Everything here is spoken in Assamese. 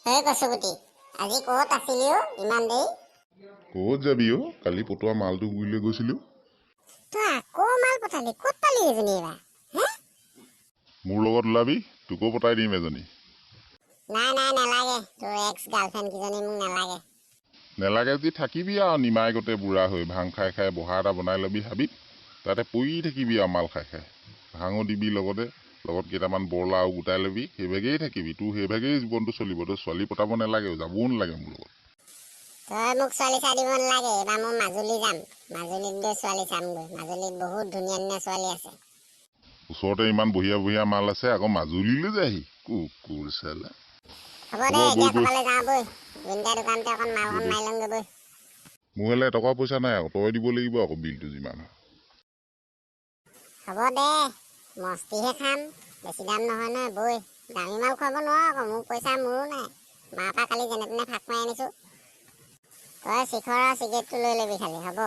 এই কচুগুটি আজি ক'ত আছিলি অ' ইমান দেৰি? ক'ত যাবি অ? কালি পটোৱা মালটো গুৰিলৈ গৈছিলোঁ। তই আকৌ মাল পঠালি, ক'ত পালি এজনী এইবাৰ? হে? মোৰ লগত ওলাবি, তোকো পতাই দিম এজনী। নাই নালাগে, তোৰ এক্স গাৰ্লফ্ৰেণ্ড কিজনী মোক নালাগে। নেলাগে যদি থাকিবি আৰু নিমাই গোটেই বুঢ়া হৈ ভাং খাই খাই বহা এটা বনাই ল'বি হাবিত, তাতে পৰি থাকিবি আৰু মাল খাই খাই। ভাঙো দিবি লগত কেইটামান বৰলা আৰু গোটাই ল'বি, সেইভাগেই থাকিবি। তোৰ সেইভাগেই জীৱনটো চলিব। তই ছোৱালী পতাব নালাগে, যাবও নালাগে মোৰ লগত। তই মোক ছোৱালী চাই দিব নালাগে, এইবাৰ মই মাজুলী যাম। মাজুলীত গৈ ছোৱালী চামগৈ। মাজুলীত বহুত ধুনীয়া ধুনীয়া ছোৱালী আছে। ওচৰতে ইমান বঢ়িয়া বঢ়িয়া মাল আছে, আকৌ মাজুলীলৈ যায়হি কুকুৰ চালা। হ'ব দে, এতিয়া ক'ৰবালৈ যাওঁ বৈ। দুইটাই দোকানতে অকণ মালখন মাৰি লওঁগৈ বৈ। মোৰ হ'লে এটকা পইচা নাই আকৌ, তই দিব লাগিব আকৌ বিলটো যিমান। হ'ব দে, মস্তিহে খাম, বেছি দাম নহয় নহয় বৈ। দামী মাল খুৱাব নোৱাৰ আকৌ, মোৰ পইচা মোৰো নাই। মাৰ পৰা কালি যেনে তেনে ফাঁক মাৰি আনিছোঁ। তই শিখৰৰ চিগেটটো লৈ ল'বি খালি, হ'ব?